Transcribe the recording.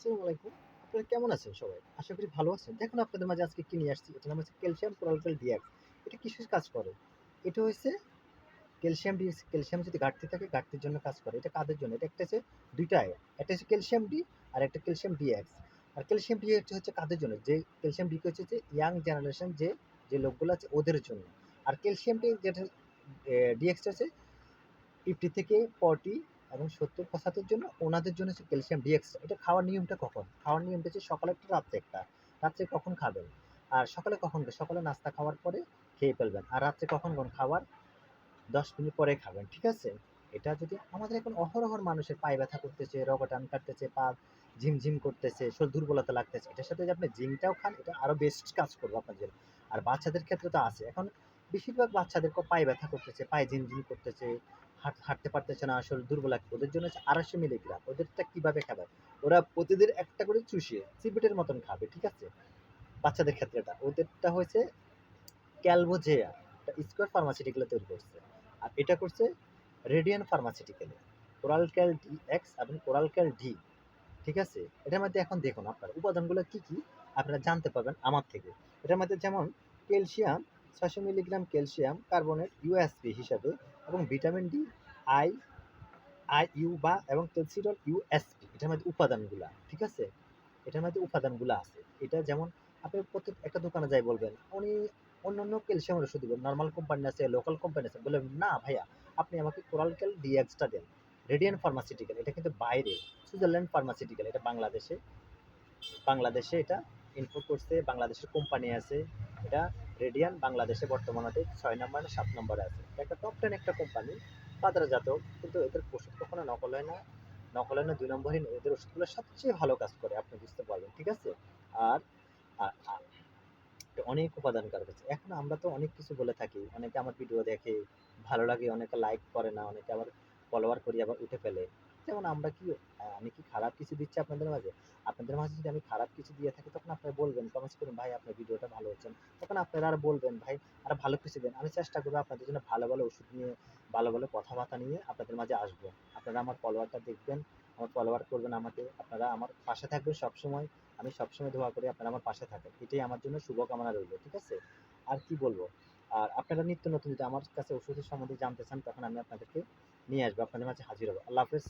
আসসালামু আলাইকুম। আপনারা কেমন আছেন সবাই? আশা করি ভালো আছেন। দেখুন আপনাদের মাঝে আজকে কি নিয়ে আসছি। এটার নাম হচ্ছে ক্যালসিয়াম কোরালকেল ডিএক্স। এটা কিসের কাজ করে? এটা হচ্ছে ক্যালসিয়াম ডিএক্স, ক্যালসিয়াম যদি ঘাটতি থাকে ঘাটতির জন্য কাজ করে। এটা কাদের জন্য? এটা একটা হচ্ছে ২ টা একটা হচ্ছে ক্যালসিয়াম ডি আর একটা ক্যালসিয়াম ডিএক্স। আর ক্যালসিয়াম ডিএক্স হচ্ছে কাদের জন্য? যে ক্যালসিয়াম ডি হচ্ছে যে ইয়াং জেনারেশন যে লোকগুলো আছে ওদের জন্য। আর ক্যালসিয়াম ডি যেটা ডিএক্স হচ্ছে 50 থেকে 40 এবং 70-75 জন্য ওনাদের জন্য হচ্ছে ক্যালসিয়াম ডি এক্সট্রা। এটা খাওয়ার নিয়মটা কখন? খাওয়ার নিয়মটা হচ্ছে সকালে একটা রাত্রে একটা। রাত্রে কখন খাবেন? আর সকালে কখন? সকালে নাস্তা খাওয়ার পরে খেয়ে ফেলবেন। আর রাত্রে কখন খাওয়ার ১০ মিনিট পরে খাবেন। ঠিক আছে? এটা যদি আমাদের এখন অহরহ মানুষের পায়ে ব্যথা করতেছে, রগটান কাটতেছে, পা ঝিমঝিম করতেছে, শরীর দুর্বলতা লাগতেছে। এটার সাথে যদি আপনি জিঙ্কটাও খান এটা আরো বেস্ট কাজ করবে আপনার জন্য। আর বাচ্চাদের ক্ষেত্রে তো আছে। এখন বেশিরভাগ বাচ্চাদের পায়ে ব্যথা করতেছে, পায়ে ঝিমঝিম করতেছে, হাঁটতে পারতেছে না, শরীর দুর্বল লাগছে। ওদের জন্য হচ্ছে ২৫০ মিলিগ্রাম। ওদেরটা কিভাবে খাবে? ওরা প্রতিদিন একটা করে চুষিয়ে চিবিটের মতন খাবে। ঠিক আছে? বাচ্চাদের ক্ষেত্রে এটা। ওদেরটা হয়েছে ক্যালভোজেয়া, এটা স্কয়ার ফার্মাসিউটিক্যাল তৈরি করছে। আর এটা করছে radian pharmaceutical. Coralcal D x এবং কোরালক্যাল ডি। ঠিক আছে? এটার মধ্যে এখন দেখুন আপনার উপাদানগুলো কি কি আপনারা জানতে পারবেন আমার থেকে। এটার মধ্যে যেমন calcium ৬০০ milligram calcium carbonate USP হিসাবে এবং ভিটামিন ডি আই আইইউ বা এবং ক্যালসিটল ইউএসপি এটার মধ্যে উপাদানগুলা। ঠিক আছে? এটার মধ্যে উপাদানগুলো আছে। এটা যেমন আপনি প্রত্যেক একটা দোকানে যাই বলবেন, উনি অন্যান্য ক্যালসিয়ামের ওষুধ দিবেন। নরমাল কোম্পানি আছে, লোকাল কোম্পানি আছে। বললেন, "না ভাইয়া, আপনি আমাকে কোরালক্যাল ডিএক্সটা দেন।" রেডিয়ান ফার্মাসিউটিক্যাল এটা কিন্তু বাইরে, সুইজারল্যান্ড ফার্মাসিউটিক্যাল এটা বাংলাদেশে এটা ইম্পোর্ট করছে, বাংলাদেশের কোম্পানি আছে। এটা রেডিয়ান বাংলাদেশে বর্তমানে ৬ নম্বর না ৭ নম্বরে আছে। এটা একটা টপ 10 একটা কোম্পানি, বাজারজাত। কিন্তু এদের ওষুধ কখনো নকল হয় না। নকল হয় না ২ নম্বরই নেই। এদের ওষুধগুলো সবচেয়ে ভালো কাজ করে আপনি বুঝতে পারবেন। ঠিক আছে? আর আ- আ- অনেক উপাদান কার কাছে। এখন আমরা তো অনেক কিছু বলে থাকি। অনেকে আমার ভিডিও দেখে, ভালো লাগে, অনেকে লাইক করে না, অনেকে আবার ফলোয়ার করি আবার উঠে ফেলে। যেমন আমরা কি আমি কি খারাপ কিছু দিচ্ছি আপনাদের মাঝে? আপনাদের মাঝে যদি আমি খারাপ কিছু দিয়ে থাকি তখন আপনারা বলবেন, কমেন্টস করুন, ভাই আপনার ভিডিওটা ভালো হচ্ছে না। তখন আপনারা আর বলবেন, ভাই আর ভালো কিছু দেন। আমি চেষ্টা করবো আপনাদের জন্য ভালো ভালো ওষুধ নিয়ে, ভালো ভালো কথাবার্তা নিয়ে আপনাদের মাঝে আসবো। আপনারা আমার ফলোয়ারটা দেখবেন, আমার ফলোয়ার করবেন আমাকে। আপনারা আমার পাশে থাকবেন সবসময়। আমি সবসময় দোয়া করি আপনারা আমার পাশে থাকেন। এটাই আমার জন্য শুভকামনা রইল। ঠিক আছে? আর কি বলবো? আর আপনারা নিত্য নতুন যদি আমার কাছে ওষুধের সম্বন্ধে জানতে চান তখন আমি আপনাদেরকে নিয়ে আসবো। আপনাদের মাঝে হাজির হবো। আল্লাহ হাফেজ।